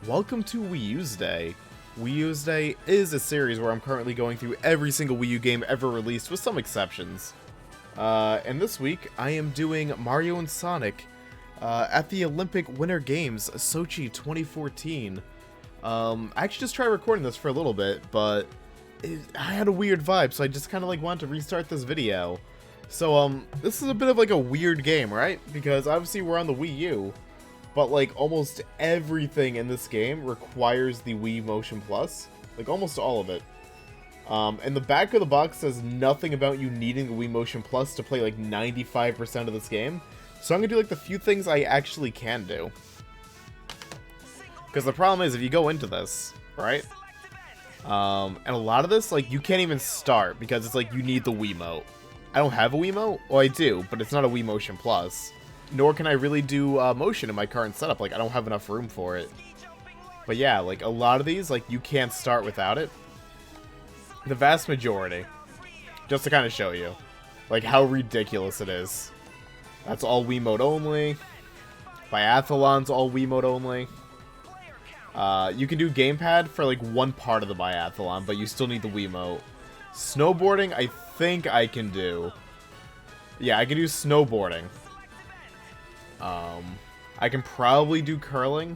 Welcome to Wii-Uesday. Wii-Uesday is a series where I'm currently going through every single Wii U game ever released, with some exceptions. And this week, I am doing Mario and Sonic at the Olympic Winter Games, Sochi 2014. I actually just tried recording this for a little bit, but I had a weird vibe, so I just kind of wanted to restart this video. So, this is a bit of a weird game, right? Because obviously we're on the Wii U, but almost everything in this game requires the Wii Motion Plus. Almost all of it. And the back of the box says nothing about you needing the Wii Motion Plus to play 95% of this game. So I'm gonna do the few things I actually can do. Because the problem is, if you go into this, right? And a lot of this, you can't even start because it's you need the Wiimote. I don't have a Wiimote? Well, I do, but it's not a Wii Motion Plus. Nor can I really do motion in my current setup. I don't have enough room for it. But yeah, a lot of these, you can't start without it. The vast majority. Just to kind of show you. How ridiculous it is. That's all Wiimote only. Biathlon's all Wiimote only. You can do gamepad for one part of the biathlon, but you still need the Wiimote. Snowboarding, I think I can do. Yeah, I can do snowboarding. I can probably do curling.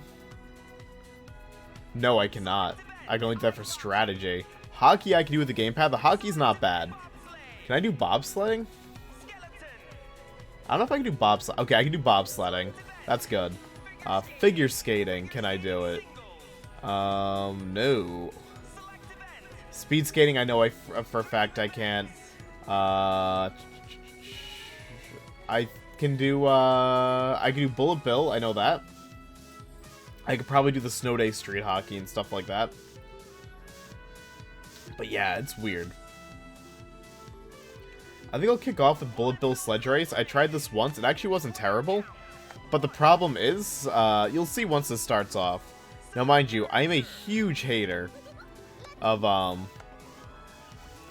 No, I cannot. I can only do that for strategy. Hockey I can do with the gamepad. The hockey's not bad. Can I do bobsledding? I don't know if I can do bobsledding. Okay, I can do bobsledding. That's good. Figure skating, can I do it? No. Speed skating, I know for a fact I can't. I can do Bullet Bill, I know that. I could probably do the snow day street hockey and stuff like that. But yeah, it's weird. I think I'll kick off with Bullet Bill Sledge Race. I tried this once, it actually wasn't terrible. But the problem is, you'll see once this starts off. Now mind you, I am a huge hater of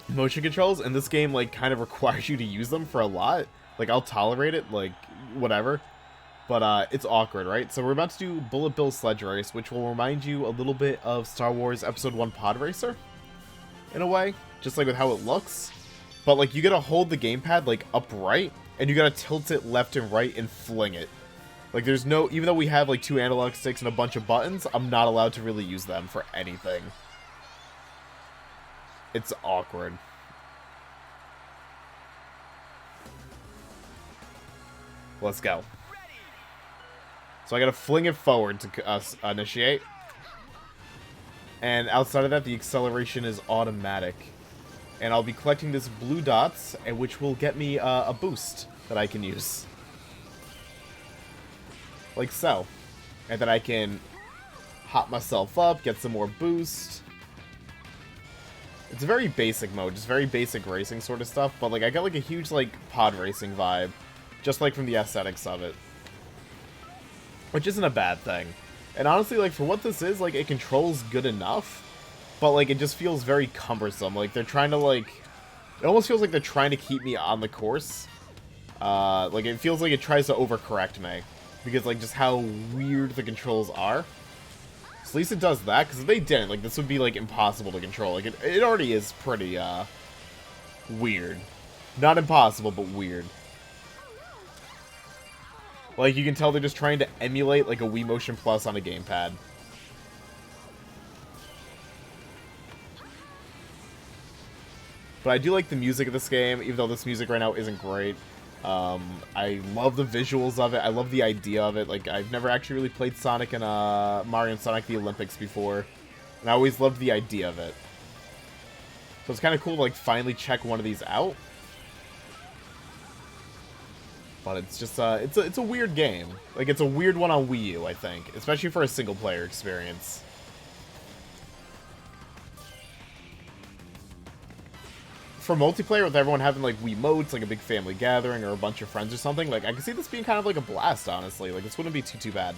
motion controls, and this game kind of requires you to use them for a lot. I'll tolerate it, whatever. But, it's awkward, right? So we're about to do Bullet Bill Sledge Race, which will remind you a little bit of Star Wars Episode 1 Pod Racer. In a way. Just, with how it looks. But, you gotta hold the gamepad, upright, and you gotta tilt it left and right and fling it. There's no... Even though we have, 2 analog sticks and a bunch of buttons, I'm not allowed to really use them for anything. It's awkward. Let's go. So I gotta fling it forward to initiate. And outside of that, the acceleration is automatic. And I'll be collecting this blue dots, which will get me a boost that I can use. Like so. And then I can hop myself up, get some more boost. It's a very basic mode, just very basic racing sort of stuff. But I got a huge pod racing vibe. Just from the aesthetics of it. Which isn't a bad thing. And honestly, for what this is, it controls good enough. But, it just feels very cumbersome. They're trying to, it almost feels like they're trying to keep me on the course. It feels like it tries to overcorrect me. Because, just how weird the controls are. So at least it does that, because if they didn't, this would be, impossible to control. It already is pretty, weird. Not impossible, but weird. You can tell they're just trying to emulate, a Wii Motion Plus on a gamepad. But I do like the music of this game, even though this music right now isn't great. I love the visuals of it. I love the idea of it. I've never actually really played Sonic and Mario and Sonic the Olympics before. And I always loved the idea of it. So it's kind of cool to, finally check one of these out. But it's just, it's a weird game. It's a weird one on Wii U, I think. Especially for a single-player experience. For multiplayer, with everyone having, Wiimotes, a big family gathering, or a bunch of friends or something, I can see this being kind of a blast, honestly. This wouldn't be too bad.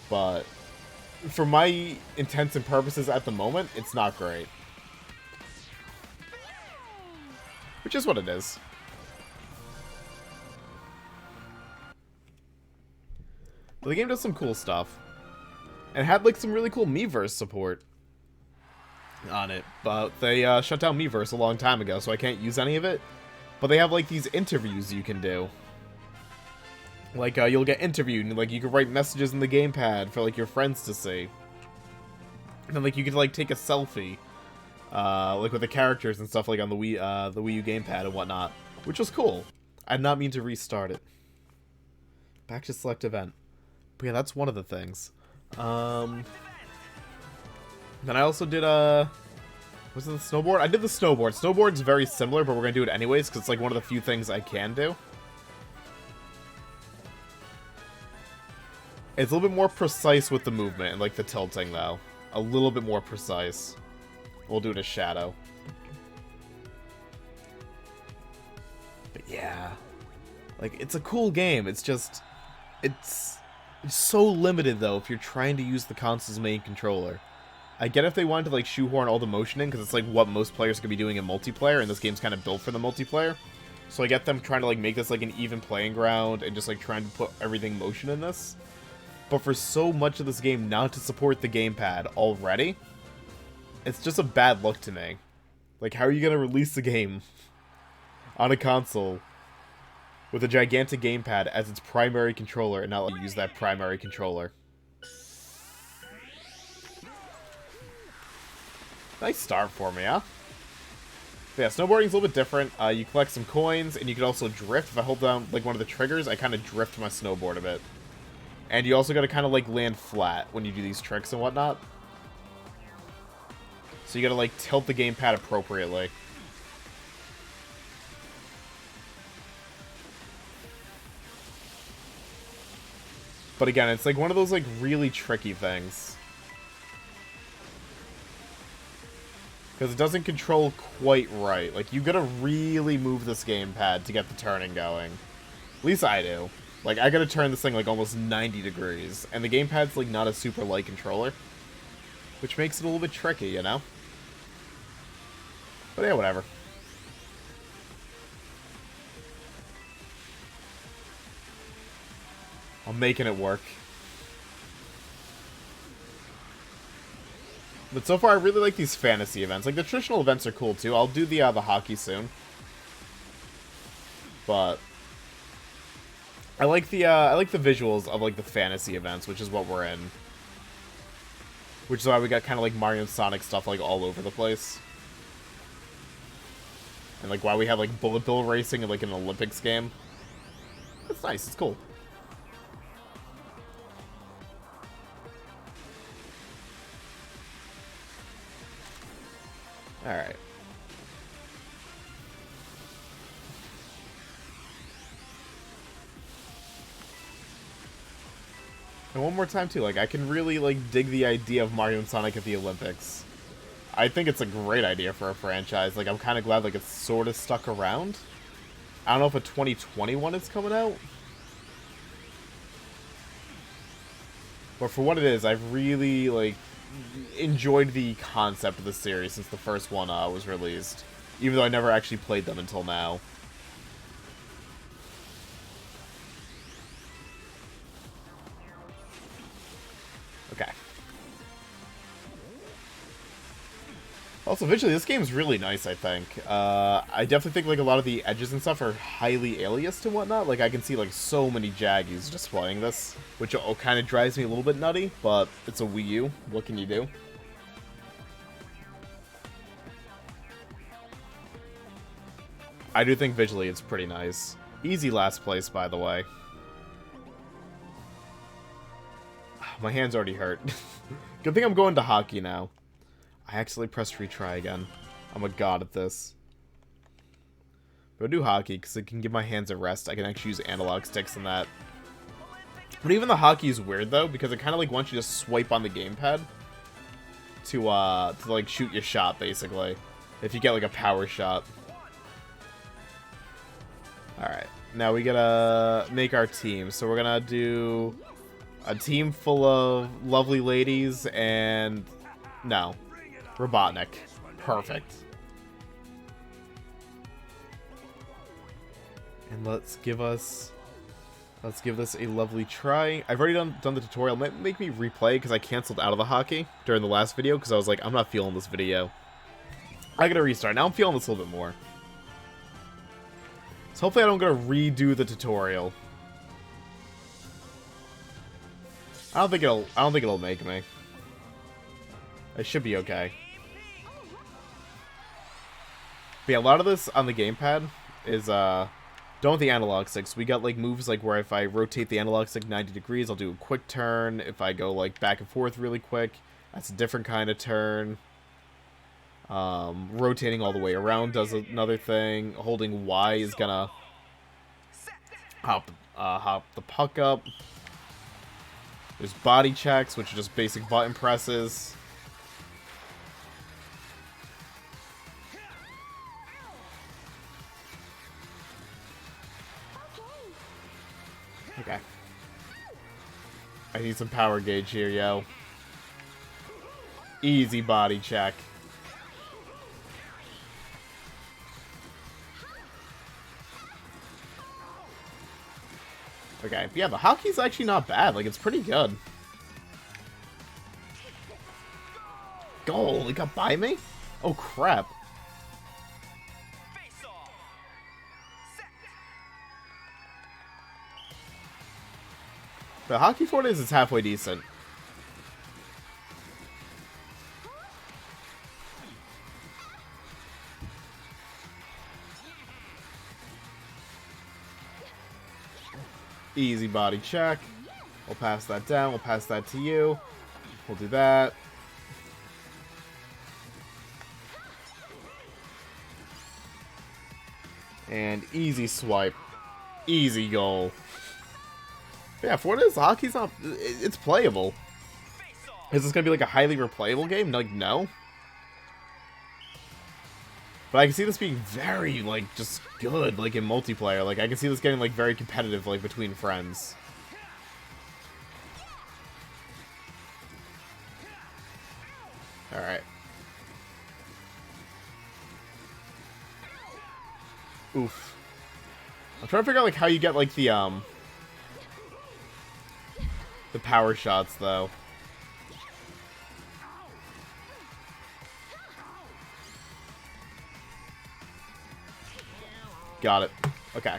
But, for my intents and purposes at the moment, it's not great. Which is what it is. But the game does some cool stuff. And had like some really cool Miiverse support on it. But they shut down Miiverse a long time ago, so I can't use any of it. But they have like these interviews you can do. Like you'll get interviewed and like you can write messages in the gamepad for like your friends to see. And then like you could like take a selfie. Like with the characters and stuff like on the Wii U gamepad and whatnot. Which was cool. I did not mean to restart it. Back to select event. But yeah, that's one of the things. Then I also did was it the snowboard? I did the snowboard. Snowboard's very similar, but we're gonna do it anyways, because it's like one of the few things I can do. It's a little bit more precise with the movement and like the tilting though. A little bit more precise. We'll do it as Shadow. But yeah. Like, it's a cool game. It's just... It's so limited, though, if you're trying to use the console's main controller. I get if they wanted to, like, shoehorn all the motion in, because it's, like, what most players could be doing in multiplayer, and this game's kind of built for the multiplayer. So I get them trying to, like, make this, like, an even playing ground, and just, like, trying to put everything motion in this. But for so much of this game not to support the gamepad already, it's just a bad look to me. Like, how are you going to release the game on a console with a gigantic gamepad as its primary controller and not let you use that primary controller? Nice start for me, huh? But yeah, snowboarding's a little bit different. You collect some coins, and you can also drift. If I hold down, like, one of the triggers, I kind of drift my snowboard a bit. And you also gotta kind of, like, land flat when you do these tricks and whatnot. So you gotta, like, tilt the gamepad appropriately. But again, it's, like, one of those, like, really tricky things. Because it doesn't control quite right. Like, you gotta really move this gamepad to get the turning going. At least I do. Like, I gotta turn this thing, like, almost 90 degrees. And the gamepad's, like, not a super light controller. Which makes it a little bit tricky, you know? But yeah, whatever. I'm making it work. But so far, I really like these fantasy events. Like, the traditional events are cool, too. I'll do the hockey soon. But I like the visuals of, like, the fantasy events, which is what we're in. Which is why we got kind of, like, Mario and Sonic stuff, like, all over the place. And, like, why we have, like, bullet bill racing in, like, an Olympics game. It's nice. It's cool. Alright. And one more time, too. Like, I can really, like, dig the idea of Mario and Sonic at the Olympics. I think it's a great idea for a franchise. Like, I'm kind of glad, like, it's sort of stuck around. I don't know if a 2021 is coming out. But for what it is, I've really, like, enjoyed the concept of the series since the first one was released. Even though I never actually played them until now. Okay. Also, visually, this game is really nice, I think. I definitely think, like, a lot of the edges and stuff are highly aliased and whatnot. Like, I can see, like, so many Jaggies just playing this, which kind of drives me a little bit nutty, but it's a Wii U. What can you do? I do think visually it's pretty nice. Easy last place, by the way. My hand's already hurt. Good thing I'm going to hockey now. I accidentally pressed retry again. I'm a god at this. But I'll do hockey, because it can give my hands a rest. I can actually use analog sticks in that. But even the hockey is weird, though, because it kind of, like, wants you to swipe on the gamepad to like, shoot your shot, basically. If you get, like, a power shot. Alright. Now we gotta make our team. So we're gonna do a team full of lovely ladies and... No. Robotnik. Perfect. And let's give us Let's give this a lovely try. I've already done the tutorial. It might make me replay because I canceled out of the hockey during the last video because I was like, I'm not feeling this video. I gotta restart. Now I'm feeling this a little bit more. So hopefully I don't gotta redo the tutorial. I don't think it'll make me. I should be okay. But yeah, a lot of this on the gamepad is done with the analog sticks. We got like moves like where if I rotate the analog stick 90 degrees, I'll do a quick turn. If I go like back and forth really quick, that's a different kind of turn. Rotating all the way around does another thing. Holding Y is gonna hop the puck up. There's body checks, which are just basic button presses. Okay. I need some power gauge here, yo. Easy body check. Okay, but yeah, the hockey's actually not bad. Like, it's pretty good. Goal! It got by me? Oh, crap. The hockey for it is halfway decent. Easy body check. We'll pass that down. We'll pass that to you. We'll do that. And easy swipe. Easy goal. But yeah, for what it is, hockey's not... It's playable. Is this going to be like a highly replayable game? Like, no. But I can see this being very, like, just good, like, in multiplayer. Like, I can see this getting, like, very competitive, like, between friends. Alright. Oof. I'm trying to figure out, like, how you get, like, the power shots, though. Got it. Okay.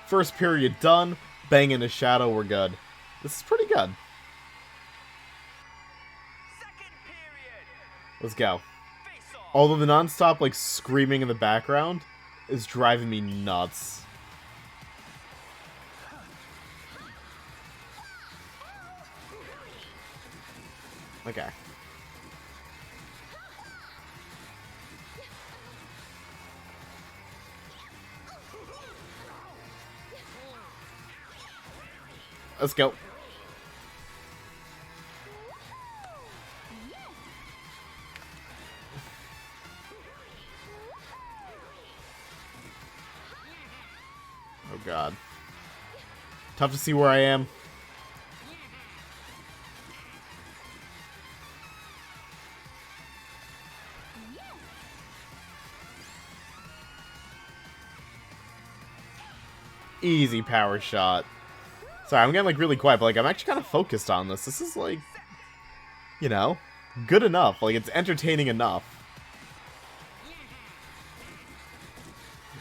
First period done. Bang in the shadow, we're good. This is pretty good. Let's go. Although the non-stop, like, screaming in the background is driving me nuts. Okay. Let's go. Oh god. Tough to see where I am. Easy power shot. Sorry, I'm getting, like, really quiet, but, like, I'm actually kind of focused on this. This is, like, you know, good enough. Like, it's entertaining enough.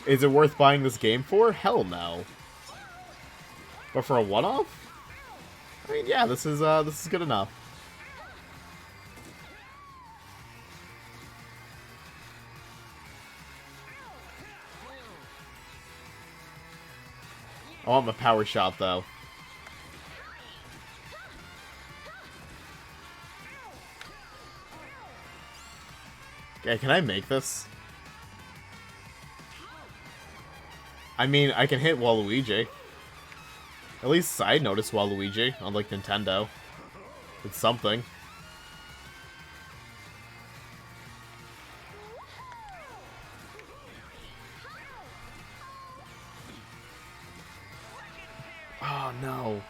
Is it worth buying this game for? Hell no. But for a one-off? I mean, yeah, this is good enough. I want my power shot, though. Okay, can I make this? I mean, I can hit Waluigi. At least I noticed Waluigi on, like, Nintendo. It's something. Oh, no.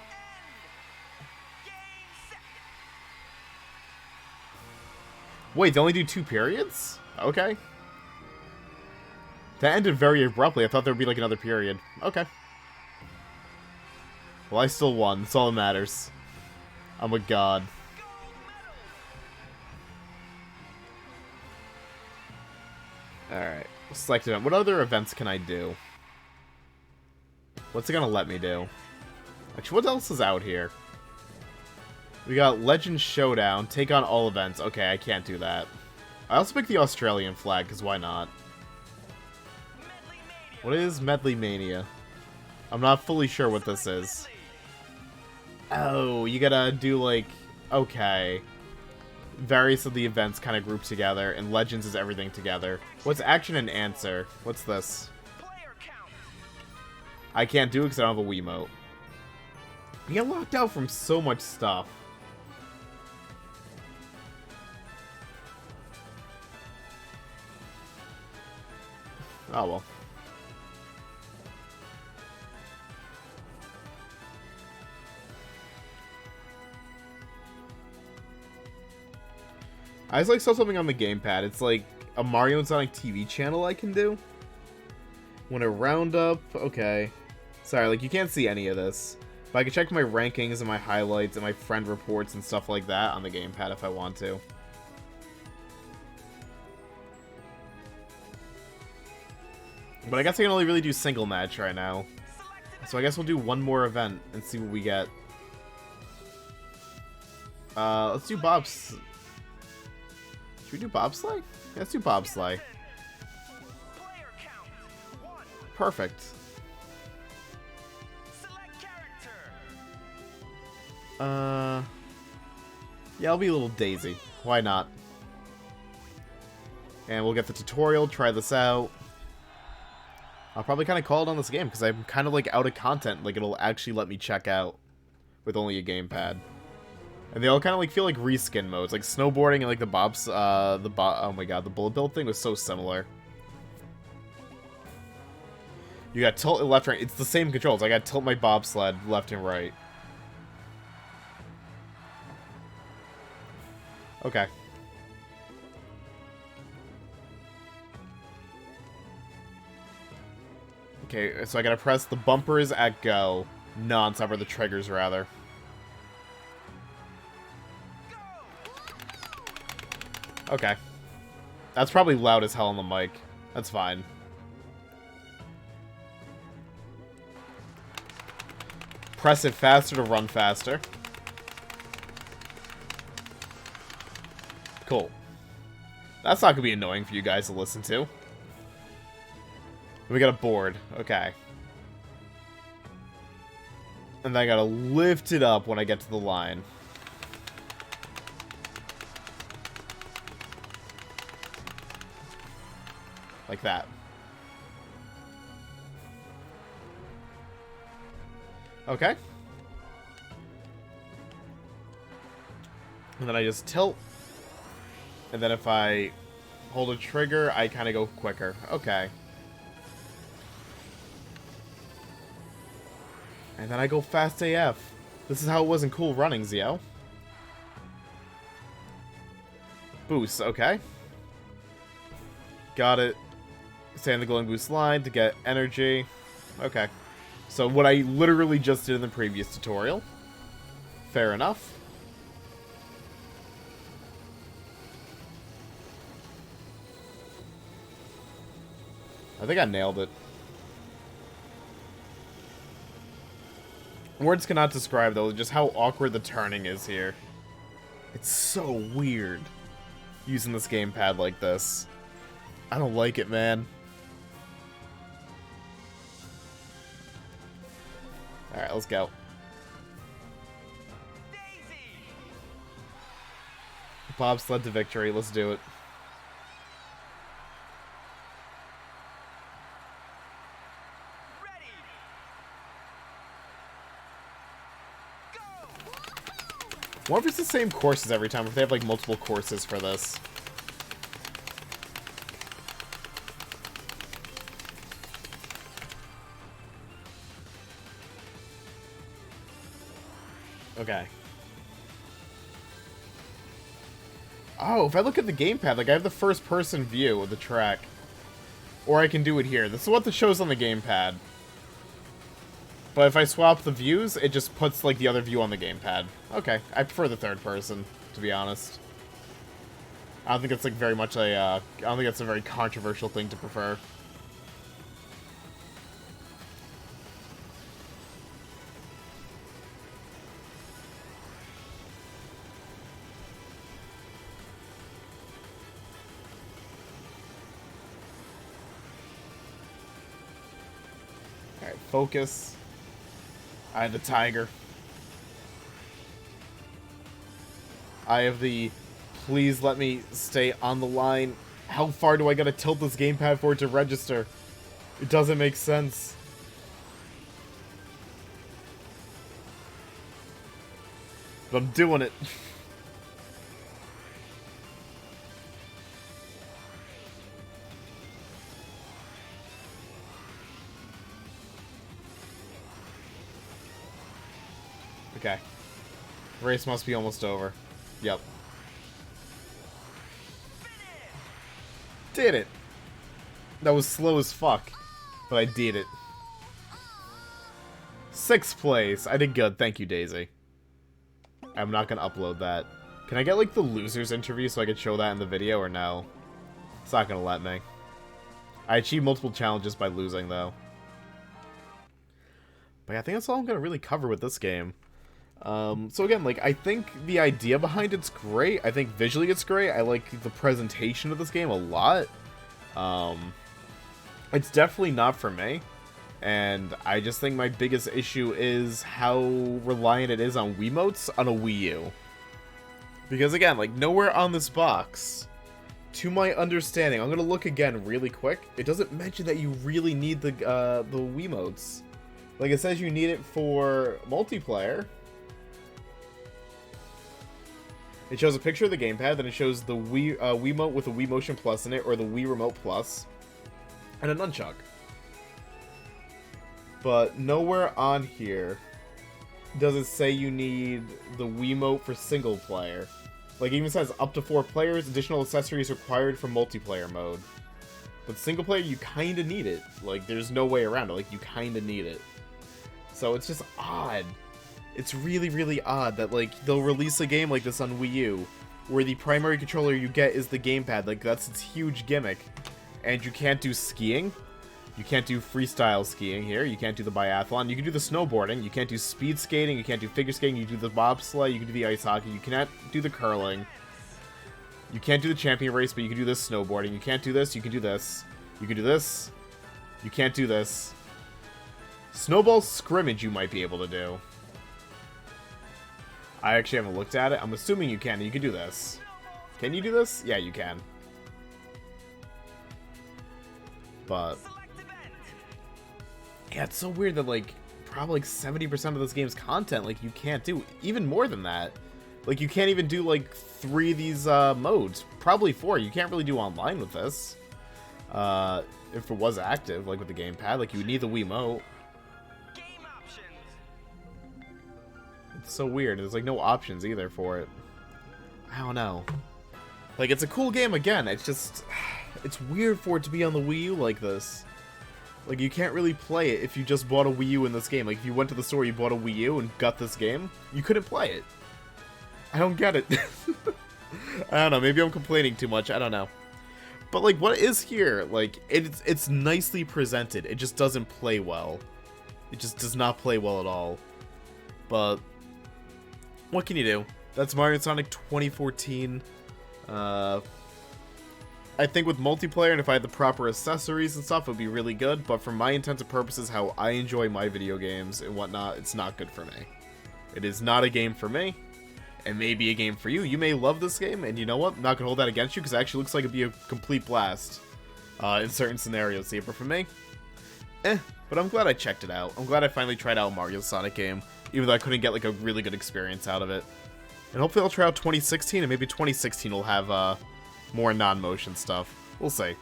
Wait, they only do 2 periods? Okay. That ended very abruptly. I thought there would be, like, another period. Okay. Well, I still won. That's all that matters. I'm a god. Alright. Select event. What other events can I do? What's it gonna let me do? Actually, what else is out here? We got Legend Showdown. Take on all events. Okay, I can't do that. I also picked the Australian flag, because why not? What is Medley Mania? I'm not fully sure what this is. Oh, you gotta do, like... Okay. Various of the events kind of group together, and Legends is everything together. What's Action and Answer? What's this? I can't do it because I don't have a Wiimote. You get locked out from so much stuff. Oh well. I just saw something on the gamepad. It's like a Mario and Sonic TV channel I can do. When a roundup, okay. Sorry, like you can't see any of this. But I can check my rankings and my highlights and my friend reports and stuff like that on the gamepad if I want to. But I guess I can only really do single match right now. So I guess we'll do one more event and see what we get. Let's do Bob's... Should we do bobsleigh? Yeah, let's do bobsleigh. Perfect. Yeah, I'll be a little Daisy. Why not? And we'll get the tutorial, try this out. I'll probably kind of call it on this game, because I'm kind of, like, out of content. Like, it'll actually let me check out with only a gamepad. And they all kind of, like, feel like reskin modes. Like, snowboarding and, like, oh my god, the bullet bill thing was so similar. You got tilt and left, right. It's the same controls. I got tilt my bobsled left and right. Okay. Okay, so I gotta press the bumpers at go. Non-stop, or the triggers, rather. Okay. That's probably loud as hell on the mic. That's fine. Press it faster to run faster. Cool. That's not gonna be annoying for you guys to listen to. We got a board. Okay. And then I gotta lift it up when I get to the line. Like that. Okay. And then I just tilt. And then if I hold a trigger, I kind of go quicker. Okay. And then I go fast AF. This is how it was in Cool Runnings, yo. Boost, okay. Got it. Stay on the glowing boost line to get energy. Okay. So what I literally just did in the previous tutorial. Fair enough. I think I nailed it. Words cannot describe, though, just how awkward the turning is here. It's so weird using this gamepad like this. I don't like it, man. Alright, let's go. Bobsled to victory, let's do it. I wonder if it's the same courses every time, if they have, like, multiple courses for this. Okay. Oh, if I look at the gamepad, like, I have the first-person view of the track. Or I can do it here. This is what the show's on the gamepad. But if I swap the views, it just puts, like, the other view on the gamepad. Okay, I prefer the third person, to be honest. I don't think it's, like, very much a, I don't think it's a very controversial thing to prefer. Alright, focus. I have the tiger. I have the please let me stay on the line. How far do I gotta tilt this gamepad for it to register? It doesn't make sense. But I'm doing it. Okay. Race must be almost over. Yep. Did it. That was slow as fuck. But I did it. 6th place. I did good. Thank you, Daisy. I'm not gonna upload that. Can I get, like, the loser's interview so I can show that in the video, or no? It's not gonna let me. I achieved multiple challenges by losing, though. But yeah, I think that's all I'm gonna really cover with this game. So again, like, I think the idea behind it's great. I think visually it's great. I like the presentation of this game a lot. It's definitely not for me. And I just think my biggest issue is how reliant it is on Wiimotes on a Wii U. Because again, like, nowhere on this box, to my understanding, I'm gonna look again really quick, it doesn't mention that you really need the Wiimotes. Like, it says you need it for multiplayer. It shows a picture of the gamepad, then it shows the Wiimote with a Wii Motion Plus in it, or the Wii Remote Plus, and a nunchuck. But nowhere on here does it say you need the Wiimote for single player. Like, it even says up to 4 players, additional accessories required for multiplayer mode. But single player, you kinda need it. Like, there's no way around it. Like, you kinda need it. So it's just odd. It's really, really odd that, like, they'll release a game like this on Wii U, where the primary controller you get is the gamepad. Like, that's its huge gimmick. And you can't do skiing. You can't do freestyle skiing here. You can't do the biathlon. You can do the snowboarding. You can't do speed skating. You can't do figure skating. You can do the bobsleigh. You can do the ice hockey. You cannot do the curling. You can't do the champion race, but you can do this snowboarding. You can't do this. You can do this. You can do this. You can't do this. Snowball scrimmage you might be able to do. I actually haven't looked at it. I'm assuming you can. You can do this. Can you do this? Yeah, you can. But yeah, it's so weird that, like, probably like 70% of this game's content, like, you can't do. Even more than that. Like, you can't even do, like, 3 of these modes. Probably 4. You can't really do online with this. If it was active, like with the gamepad. Like, you would need the Wiimote. It's so weird. There's, like, no options either for it. I don't know. Like, it's a cool game again. It's just... It's weird for it to be on the Wii U like this. Like, you can't really play it if you just bought a Wii U in this game. Like, if you went to the store, you bought a Wii U and got this game, you couldn't play it. I don't get it. I don't know. Maybe I'm complaining too much. I don't know. But, like, what is here? Like, it's nicely presented. It just doesn't play well. It just does not play well at all. But what can you do? That's Mario & Sonic 2014. I think with multiplayer, and if I had the proper accessories and stuff, it would be really good. But for my intents and purposes, how I enjoy my video games and whatnot, it's not good for me. It is not a game for me. It may be a game for you. You may love this game, and you know what? I'm not going to hold that against you, because it actually looks like it'd be a complete blast in certain scenarios. But for me, but I'm glad I checked it out. I'm glad I finally tried out a Mario Sonic game, even though I couldn't get, like, a really good experience out of it. And hopefully I'll try out 2016, and maybe 2016 will have more non-motion stuff. We'll see.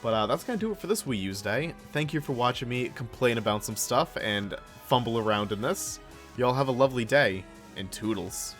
But that's going to do it for this Wii-Uesday. Thank you for watching me complain about some stuff and fumble around in this. Y'all have a lovely day, and toodles.